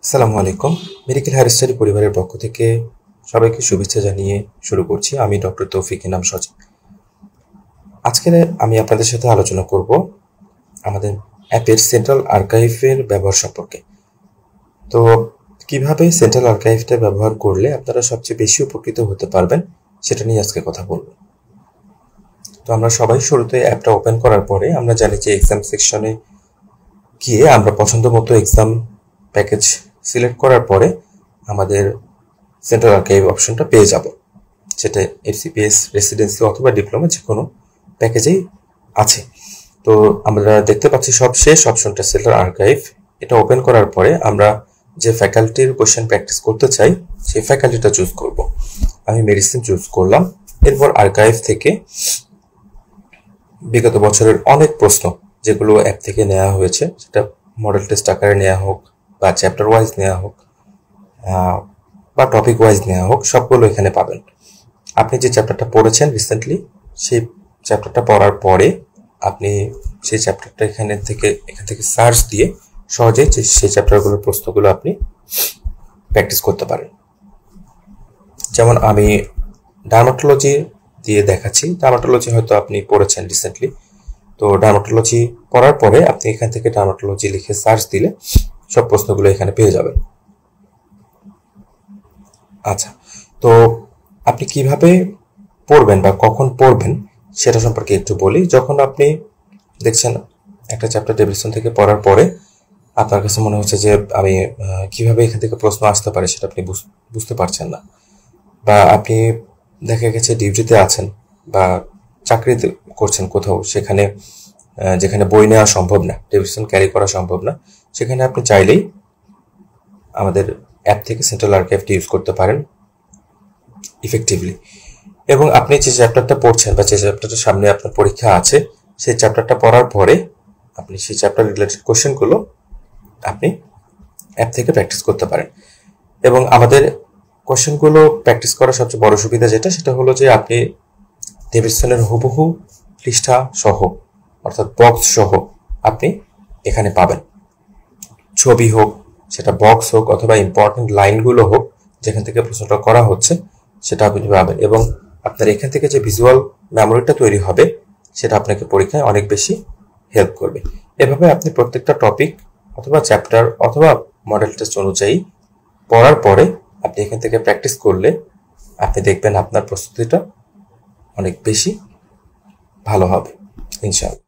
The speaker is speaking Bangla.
আসসালামু আলাইকুম। মেডিকেল হায়ার স্টাডি পরিবারের পক্ষ থেকে সবাইকে শুভেচ্ছা জানিয়ে শুরু করছি। আমি ডক্টর তৌফিক ইনাম সজীব। আজকে আমি আপনাদের সাথে আলোচনা করব আমাদের অ্যাপের সেন্ট্রাল আর্কাইভের ব্যবহার সম্পর্কে। তো কিভাবে সেন্ট্রাল আর্কাইভটা ব্যবহার করলে আপনারা সবচেয়ে বেশি উপকৃত হতে পারবেন সেটা নিয়ে আজকে কথা বলবো। তো আমরা সবাই শুরুতে অ্যাপটা ওপেন করার পরে আমরা জানি যে এক্সাম সেকশনে গিয়ে আমরা পছন্দ মতো এক্সাম প্যাকেজ সিলেক্ট করার পরে আমাদের সেন্ট্রাল আর্কাইভ অপশনটা পেয়ে যাব, সেটা এফসিপিএস, রেসিডেন্সি অথবা ডিপ্লোমা যে কোনো প্যাকেজেই আছে। তো আমরা দেখতে পাচ্ছি সবশেষ অপশনটা সেন্ট্রাল আর্কাইভ। এটা ওপেন করার পরে আমরা যে ফ্যাকাল্টির কোশ্চেন প্র্যাকটিস করতে চাই সেই ফ্যাকাল্টিটা চুজ করব। আমি মেডিসিন চুজ করলাম। এরপর আর্কাইভ থেকে বিগত বছরের অনেক প্রশ্ন যেগুলো অ্যাপ থেকে নেওয়া হয়েছে, সেটা মডেল টেস্ট আকারে নেওয়া হোক বা চ্যাপ্টার ওয়াইজ নেওয়া হোক বা টপিক ওয়াইজ নেওয়া হোক, সবগুলো এখানে পাবেন। আপনি যে চ্যাপ্টারটা পড়েছেন রিসেন্টলি, সেই চ্যাপ্টারটা পড়ার পরে আপনি সেই চ্যাপ্টারটা এখান থেকে সার্চ দিয়ে সহজেই সেই চ্যাপ্টারগুলোর প্রশ্নগুলো আপনি প্র্যাকটিস করতে পারেন। যেমন আমি ডার্মাটোলজি দিয়ে দেখাচ্ছি। ডার্মাটোলজি হয়তো আপনি পড়েছেন রিসেন্টলি, তো ডার্মাটোলজি পড়ার পরে আপনি এখান থেকে ডার্মাটোলজি লিখে সার্চ দিলে সব প্রশ্নগুলো এখানে পেয়ে যাবেন। আচ্ছা, তো আপনি কিভাবে পড়বেন বা কখন পড়বেন সেটা সম্পর্কে একটু বলি। যখন আপনি দেখছেন একটা চ্যাপ্টার ডেভিলসন থেকে পড়ার পরে আপনার কাছে মনে হচ্ছে যে আমি কিভাবে এখান থেকে প্রশ্ন আসতে পারে সেটা আপনি বুঝতে পারছেন না, বা আপনি দেখা গেছে ডিউটিতে আছেন বা চাকরি করছেন কোথাও, যেখানে বই নেওয়া সম্ভব না, ডেভিলসন ক্যারি করা সম্ভব না, সেখানে আপনি চাইলেই আমাদের অ্যাপ থেকে সেন্ট্রাল আর্কাইভটি ইউজ করতে পারেন ইফেক্টিভলি। এবং আপনি যে চ্যাপ্টারটা পড়ছেন বা যে চ্যাপ্টারটা সামনে আপনার পরীক্ষা আছে, সেই চ্যাপ্টারটা পড়ার পরে আপনি সেই চ্যাপ্টার রিলেটেড কোশ্চেনগুলো আপনি অ্যাপ থেকে প্র্যাকটিস করতে পারেন। এবং আমাদের কোশ্চেনগুলো প্র্যাকটিস করার সবচেয়ে বড় সুবিধা সেটা হলো যে আপনি ডেভিলসনের হুবহু পৃষ্ঠা সহ অর্থাৎ বক্স সহ আপনি এখানে পাবেন। ছবি হোক, সেটা বক্স হোক অথবা ইম্পর্টেন্ট লাইনগুলো হোক, যেখান থেকে প্রশ্নটা করা হচ্ছে সেটা আপনি পাবেন। এবং আপনার এখান থেকে যে ভিজুয়াল মেমোরিটা তৈরি হবে সেটা আপনাকে পরীক্ষায় অনেক বেশি হেল্প করবে। এভাবে আপনি প্রত্যেকটা টপিক অথবা চ্যাপ্টার অথবা মডেল টেস্ট অনুযায়ী পড়ার পরে আপনি এখান থেকে প্র্যাকটিস করলে আপনি দেখবেন আপনার প্রস্তুতিটা অনেক বেশি ভালো হবে ইনশাআল্লাহ।